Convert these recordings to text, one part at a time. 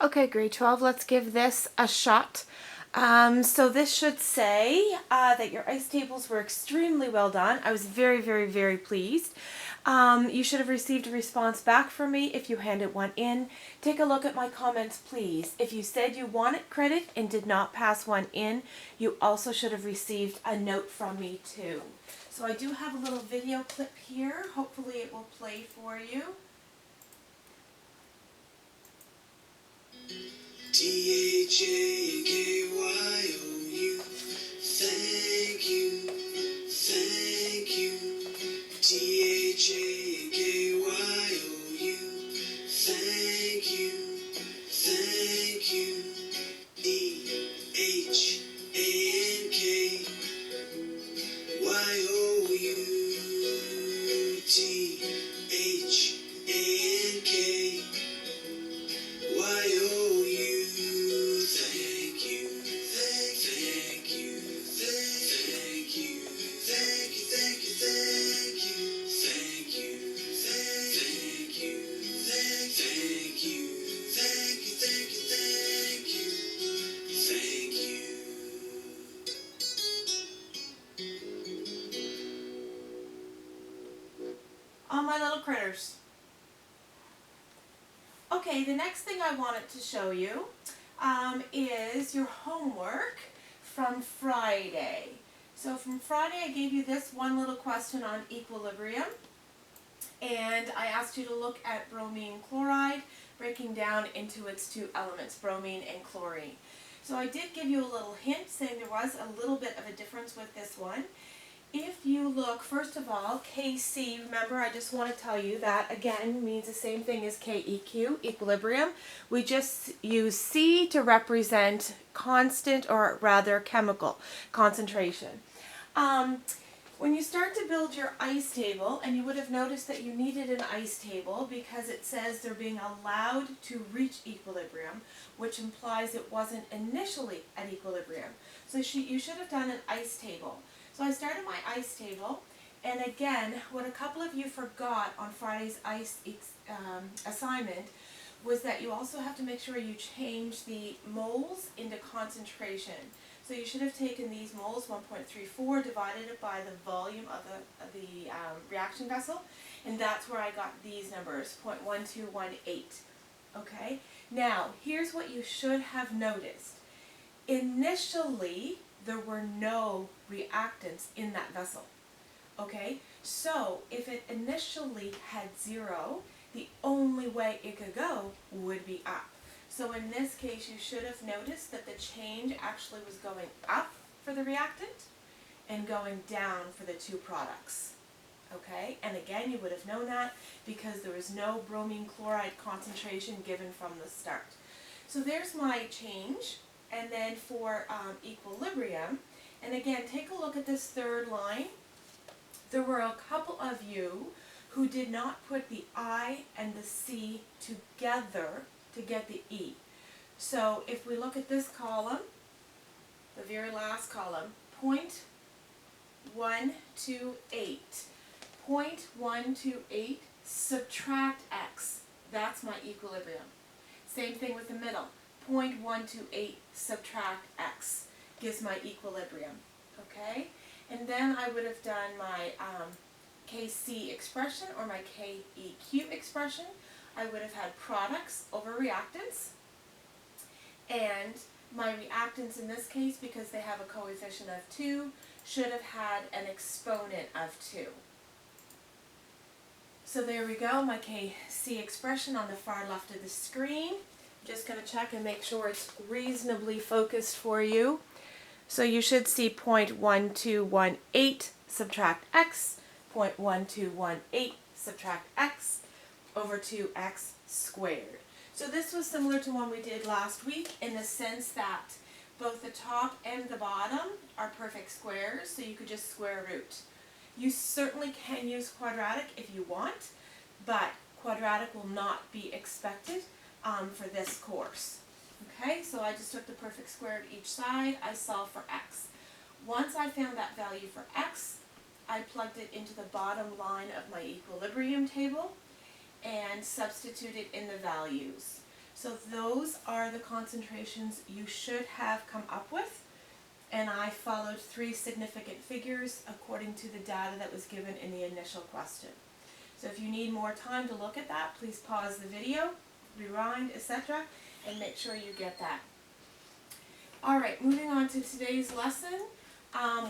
Okay, grade 12, let's give this a shot. So this should say that your ice tables were extremely well done. I was very, very, very pleased. You should have received a response back from me if you handed one in. Take a look at my comments, please. If you said you wanted credit and did not pass one in, you also should have received a note from me too. So I do have a little video clip here. Hopefully it will play for you. T-H-A-K-Y-O-U, thank you, thank you. T-H-A-K-Y-O-U, thank you, thank you. D-H-A-N-K-Y-O-U, T-H-A-N-K-Y-O-U, thank you, thank you, thank you, thank you, thank you, thank you, thank you, thank you, thank you, thank you, thank you, thank you, thank you. All my little critters. Okay, the next thing I wanted to show you is your homework from Friday. So from Friday I gave you this one little question on equilibrium, and I asked you to look at bromine chloride breaking down into its two elements, bromine and chlorine. So I did give you a little hint saying there was a little bit of a difference with this one. If you look, first of all, Kc, remember I just want to tell you that again means the same thing as Keq, equilibrium. We just use C to represent constant, or rather chemical concentration. When you start to build your ice table, and you would have noticed that you needed an ice table because it says they're being allowed to reach equilibrium, which implies it wasn't initially at equilibrium. So you should have done an ice table. So I started my ice table, and again, what a couple of you forgot on Friday's ice assignment was that you also have to make sure you change the moles into concentration. So you should have taken these moles, 1.34, divided it by the volume of the reaction vessel, and that's where I got these numbers, 0.1218. Okay, now here's what you should have noticed. Initially, there were no reactants in that vessel. Okay, so if it initially had 0, the only way it could go would be up. So in this case, you should have noticed that the change actually was going up for the reactant and going down for the two products. Okay, and again, you would have known that because there was no bromine chloride concentration given from the start. So there's my change. And then for equilibrium, and again, take a look at this third line. There were a couple of you who did not put the I and the C together to get the E. So if we look at this column, the very last column, 0.128. 0.128 subtract X. That's my equilibrium. Same thing with the middle. 0.128 subtract X gives my equilibrium, okay? And then I would have done my Kc expression or my Keq expression. I would have had products over reactants, and my reactants in this case, because they have a coefficient of 2, should have had an exponent of 2. So there we go, my Kc expression on the far left of the screen. Just going to check and make sure it's reasonably focused for you. So you should see 0.1218 subtract X, 0.1218 subtract X over 2X squared. So this was similar to one we did last week in the sense that both the top and the bottom are perfect squares, so you could just square root. You certainly can use quadratic if you want, but quadratic will not be expected for this course. Okay, so I just took the perfect square of each side, I solved for X. Once I found that value for X, I plugged it into the bottom line of my equilibrium table and substituted in the values. So those are the concentrations you should have come up with, and I followed 3 significant figures according to the data that was given in the initial question. So if you need more time to look at that, please pause the video, rewind, etc., and make sure you get that. Alright, moving on to today's lesson,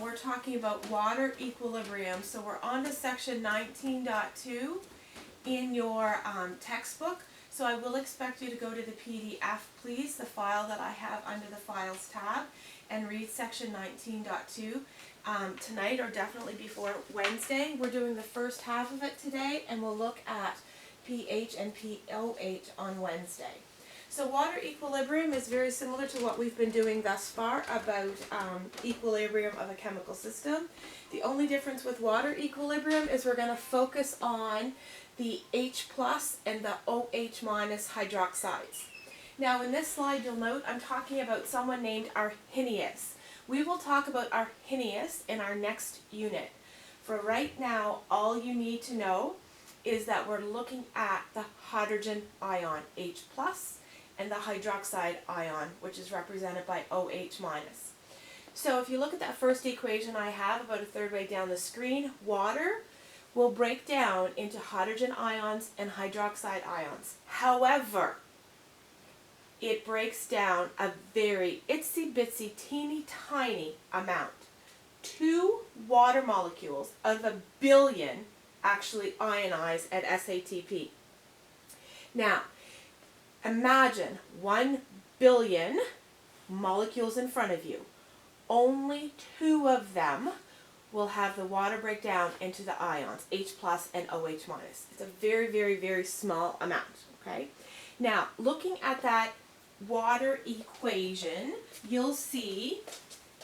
we're talking about water equilibrium. So we're on to section 19.2 in your textbook. So I will expect you to go to the PDF, please, the file that I have under the Files tab, and read section 19.2 tonight, or definitely before Wednesday. We're doing the first half of it today, and we'll look at pH and pOH on Wednesday. So water equilibrium is very similar to what we've been doing thus far about equilibrium of a chemical system. The only difference with water equilibrium is we're going to focus on the H plus and the OH minus hydroxides. Now in this slide you'll note I'm talking about someone named Arrhenius. We will talk about Arrhenius in our next unit. For right now, all you need to know is that we're looking at the hydrogen ion, H plus, and the hydroxide ion, which is represented by OH minus. So if you look at that first equation I have about a third way down the screen, water will break down into hydrogen ions and hydroxide ions. However, it breaks down a very itsy bitsy teeny tiny amount. 2 water molecules out of 1 billion actually ionize at SATP. Now, imagine 1 billion molecules in front of you. Only 2 of them will have the water break down into the ions, H plus and OH minus. It's a very, very, very small amount, okay? Now, looking at that water equation, you'll see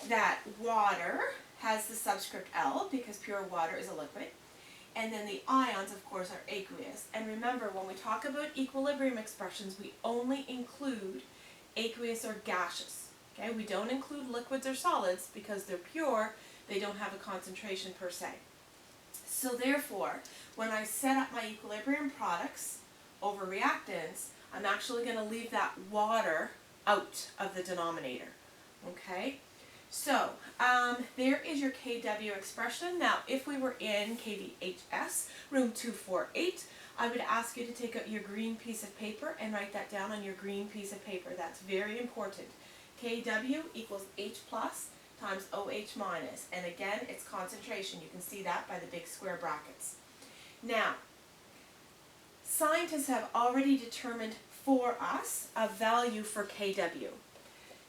that water has the subscript L because pure water is a liquid. And then the ions, of course, are aqueous. And remember, when we talk about equilibrium expressions, we only include aqueous or gaseous. Okay? We don't include liquids or solids because they're pure, they don't have a concentration per se. So therefore, when I set up my equilibrium products over reactants, I'm actually going to leave that water out of the denominator. Okay? So, there is your KW expression. Now, if we were in KVHS, room 248, I would ask you to take out your green piece of paper and write that down on your green piece of paper. That's very important. KW equals H plus times OH minus. And again, it's concentration. You can see that by the big square brackets. Now, scientists have already determined for us a value for KW.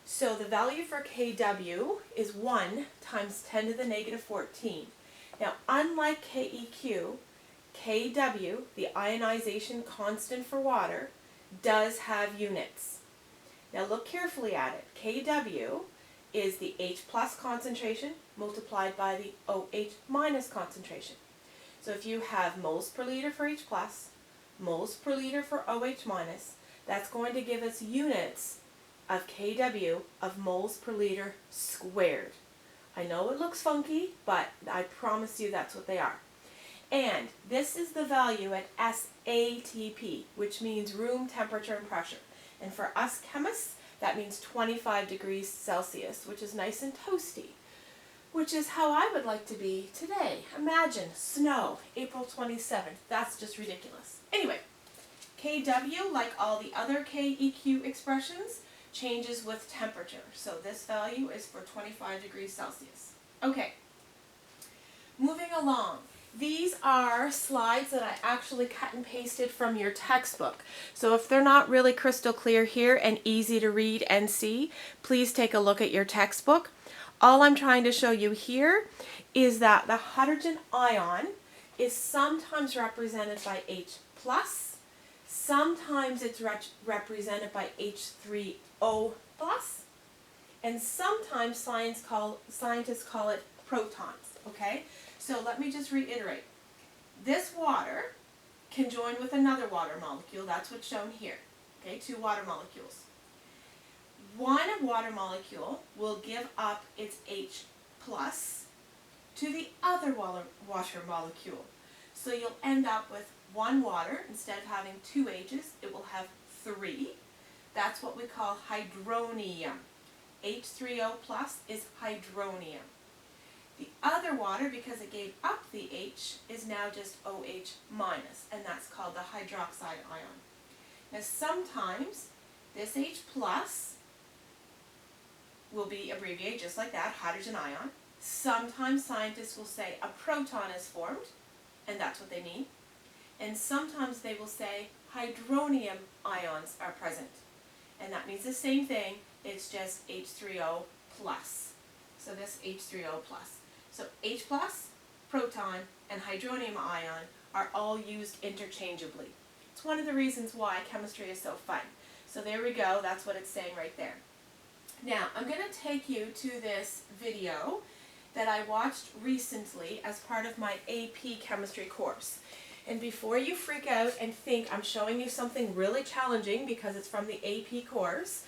So the value for KW is 1 times 10 to the negative 14. Now, unlike KEQ, KW, the ionization constant for water, does have units. Now look carefully at it. KW is the H plus concentration multiplied by the OH minus concentration. So if you have moles per liter for H plus, moles per liter for OH minus, that's going to give us units of KW of moles per liter squared. I know it looks funky, but I promise you that's what they are. And this is the value at SATP, which means room temperature and pressure. And for us chemists, that means 25 degrees Celsius, which is nice and toasty, which is how I would like to be today. Imagine snow, April 27th. That's just ridiculous. Anyway, KW, like all the other KEQ expressions, changes with temperature. So this value is for 25 degrees Celsius. Okay, moving along. These are slides that I actually cut and pasted from your textbook. So if they're not really crystal clear here and easy to read and see, please take a look at your textbook. All I'm trying to show you here is that the hydrogen ion is sometimes represented by H plus, sometimes it's represented by H3O plus, and sometimes scientists call it protons, okay? So let me just reiterate. This water can join with another water molecule, that's what's shown here, okay, 2 water molecules. One water molecule will give up its H plus to the other water molecule. So you'll end up with 1 water, instead of having 2 H's, it will have 3. That's what we call hydronium. H3O plus is hydronium. The other water, because it gave up the H, is now just OH minus, and that's called the hydroxide ion. Now sometimes this H plus will be abbreviated just like that, hydrogen ion. Sometimes scientists will say a proton is formed, and that's what they mean. And sometimes they will say hydronium ions are present. And that means the same thing, it's just H3O plus. So this H3O plus. So H plus, proton, and hydronium ion are all used interchangeably. It's one of the reasons why chemistry is so fun. So there we go, that's what it's saying right there. Now, I'm going to take you to this video that I watched recently as part of my AP chemistry course. And before you freak out and think I'm showing you something really challenging because it's from the AP course,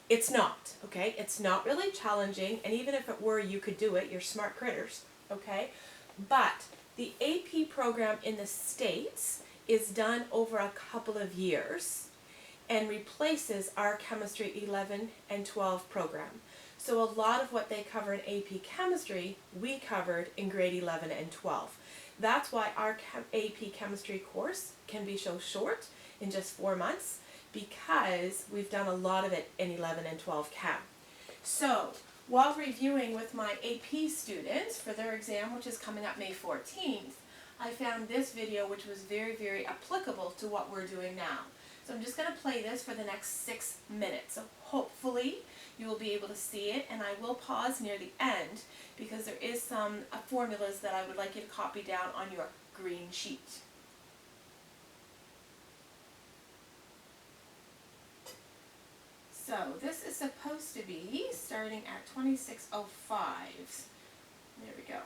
it's not, okay? It's not really challenging, and even if it were, you could do it. You're smart critters, okay? But the AP program in the States is done over a couple of years and replaces our Chemistry 11 and 12 program. So a lot of what they cover in AP Chemistry, we covered in grade 11 and 12. That's why our AP Chemistry course can be so short, in just 4 months, because we've done a lot of it in 11 and 12 Chem. So, while reviewing with my AP students for their exam, which is coming up May 14th, I found this video which was very, very applicable to what we're doing now. So I'm just going to play this for the next 6 minutes. So hopefully you will be able to see it, and I will pause near the end because there is some formulas that I would like you to copy down on your green sheet. So this is supposed to be starting at 26:05. There we go.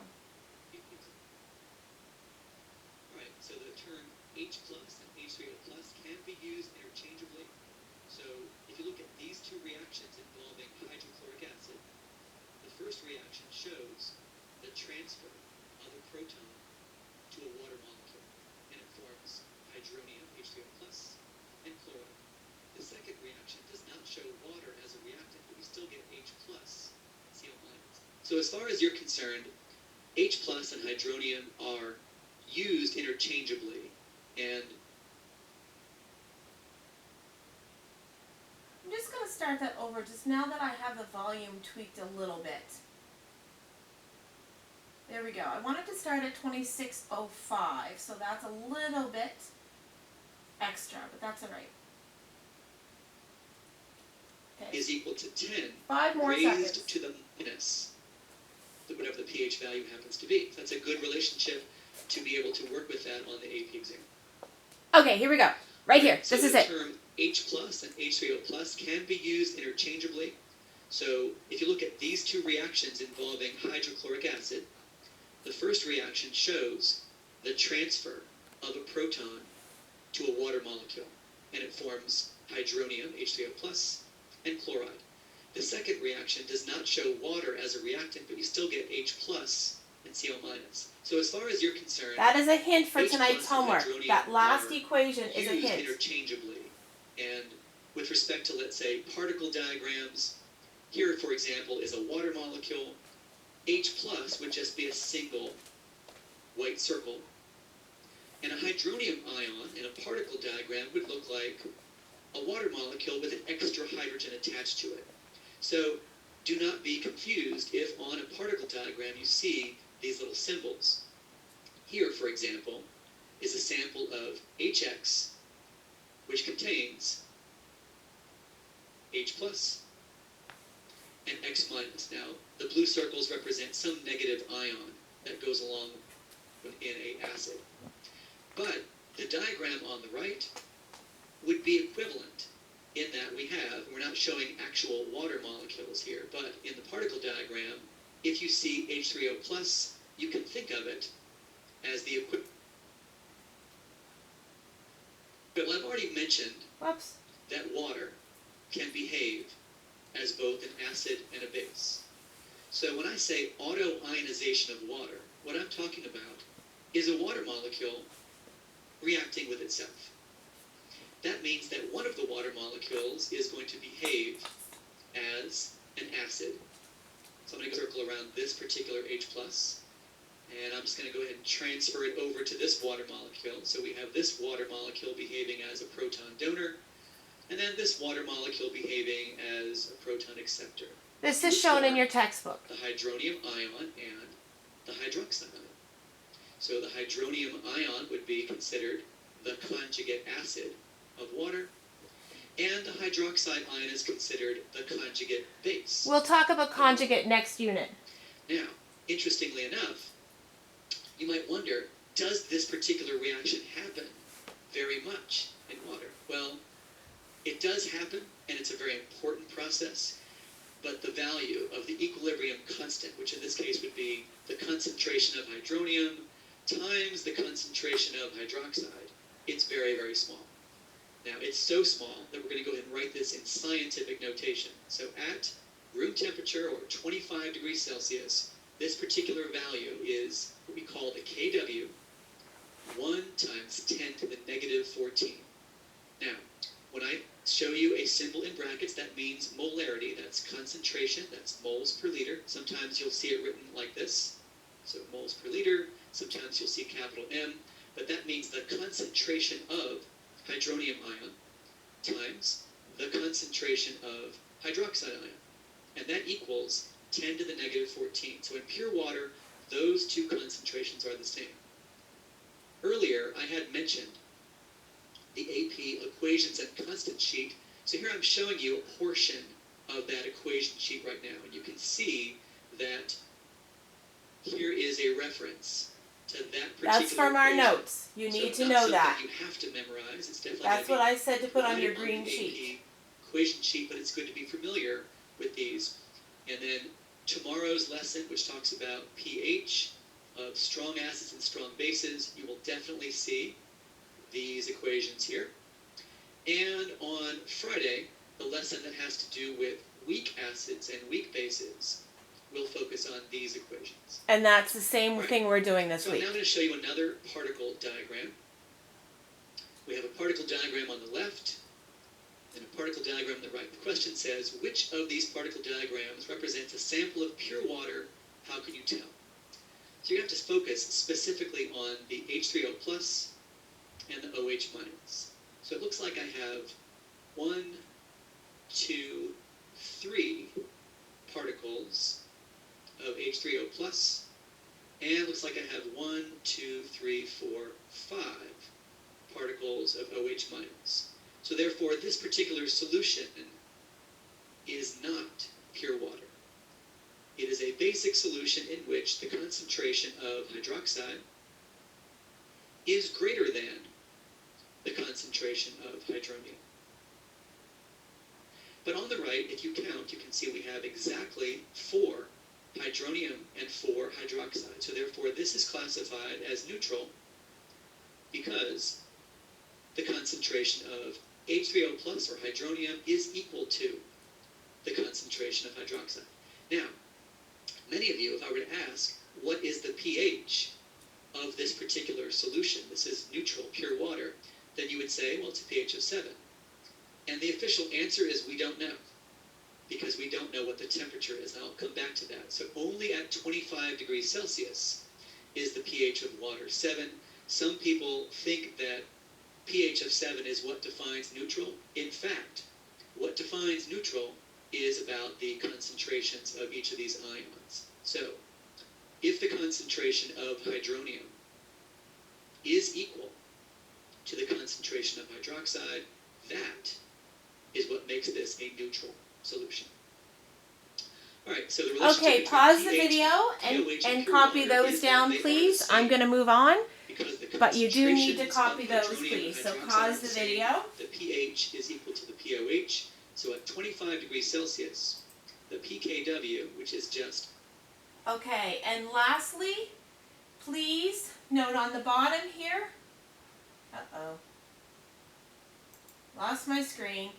Right, so the term H plus and H3O plus can be used interchangeably. So if you look at these two reactions involving hydrochloric acid, the first reaction shows the transfer of a proton to a water molecule, and it forms hydronium, H3O plus, and chloride. The second reaction does not show water as a reactant, but you still get H plus, CO minus. So as far as you're concerned, H plus and hydronium are used interchangeably, and I'm just going to start that over just now that I have the volume tweaked a little bit. There we go. I wanted to start at 26:05, so that's a little bit extra, but that's all right. Okay. is equal to 10 5 more raised seconds. to the minus whatever the pH value happens to be. That's a good relationship to be able to work with that on the AP exam. Okay, here we go. Right here. So this is the it. term H plus and H3O plus can be used interchangeably. So if you look at these two reactions involving hydrochloric acid, the first reaction shows the transfer of a proton to a water molecule, and it forms hydronium, H3O plus, and chloride. The second reaction does not show water as a reactant, but you still get H plus and CO minus. So as far as you're concerned, That is a hint for H tonight's plus and homework. hydronium That last are equation is a used hint. interchangeably. And with respect to, let's say, particle diagrams, here, for example, is a water molecule. H plus would just be a single white circle. And a hydronium ion in a particle diagram would look like a water molecule with an extra hydrogen attached to it. So do not be confused if on a particle diagram you see these little symbols. Here, for example, is a sample of HX, which contains H plus and X minus. Now, the blue circles represent some negative ion that goes along in an acid. But the diagram on the right would be equivalent in that we're not showing actual water molecules here, but in the particle diagram, if you see H3O plus, you can think of it as the equivalent. But I've already mentioned Whoops. that water can behave as both an acid and a base. So when I say autoionization of water, what I'm talking about is a water molecule reacting with itself. that means that one of the water molecules is going to behave as an acid. So I'm going to circle around this particular H+, and I'm just going to go ahead and transfer it over to this water molecule. So we have this water molecule behaving as a proton donor, and then this water molecule behaving as a proton acceptor. This is shown in your textbook. The hydronium ion and the hydroxide ion. So the hydronium ion would be considered the conjugate acid of water, and the hydroxide ion is considered the conjugate base. We'll talk about conjugate next unit. Now, interestingly enough, you might wonder, does this particular reaction happen very much in water? Well, it does happen, and it's a very important process, but the value of the equilibrium constant, which in this case would be the concentration of hydronium times the concentration of hydroxide, it's very, very small. Now, it's so small that we're going to go ahead and write this in scientific notation. So at room temperature, or 25 degrees Celsius, this particular value is what we call the Kw, 1 times 10 to the negative 14. Now, when I show you a symbol in brackets, that means molarity. That's concentration. That's moles per liter. Sometimes you'll see it written like this. So moles per liter. Sometimes you'll see capital M. But that means the concentration of hydronium ion times the concentration of hydroxide ion. And that equals 10 to the negative 14. So in pure water, those two concentrations are the same. Earlier, I had mentioned the AP equations and constant sheet. So here I'm showing you a portion of that equation sheet right now. And you can see that here is a reference to that particular That's from our equation. notes. You need So to it's not know that. something you have to memorize. It's definitely That's gonna what be I said to put on your provided green the sheet. AP equation sheet, but it's good to be familiar with these. And then tomorrow's lesson, which talks about pH of strong acids and strong bases, you will definitely see these equations here. And on Friday, the lesson that has to do with weak acids and weak bases, we'll focus on these equations. And that's the same Right. thing we're doing this So I'm week. now going to show you another particle diagram. We have a particle diagram on the left and a particle diagram on the right. The question says, which of these particle diagrams represents a sample of pure water? How can you tell? So you have to focus specifically on the H3O plus and the OH minus. So it looks like I have 1, 2, 3 particles of H3O plus, and it looks like I have 1, 2, 3, 4, 5 particles of OH minus. So therefore, this particular solution is not pure water. It is a basic solution in which the concentration of hydroxide is greater than the concentration of hydronium. But on the right, if you count, you can see we have exactly 4 hydronium and 4 hydroxide. So therefore, this is classified as neutral because the concentration of H3O plus, or hydronium, is equal to the concentration of hydroxide. Now, many of you, if I were to ask, what is the pH of this particular solution? This is neutral, pure water. Then you would say, well, it's a pH of 7. And the official answer is we don't know, because we don't know what the temperature is. And I'll come back to that. So only at 25 degrees Celsius is the pH of water 7. Some people think that pH of 7 is what defines neutral. In fact, what defines neutral is about the concentrations of each of these ions. So, if the concentration of hydronium is equal to the concentration of hydroxide, that is what makes this a neutral solution. Alright, so the relationship Okay, between pause the pH, video pOH, and pure copy water those is that down, they are the please. same, I'm going to move on, because the but you do need to concentrations copy of those, hydronium please. and So hydroxide pause are the same. video. The pH is equal to the pOH. So at 25 degrees Celsius, the pKw, which is just Okay, and lastly, please note on the bottom here. Uh-oh. Lost my screen.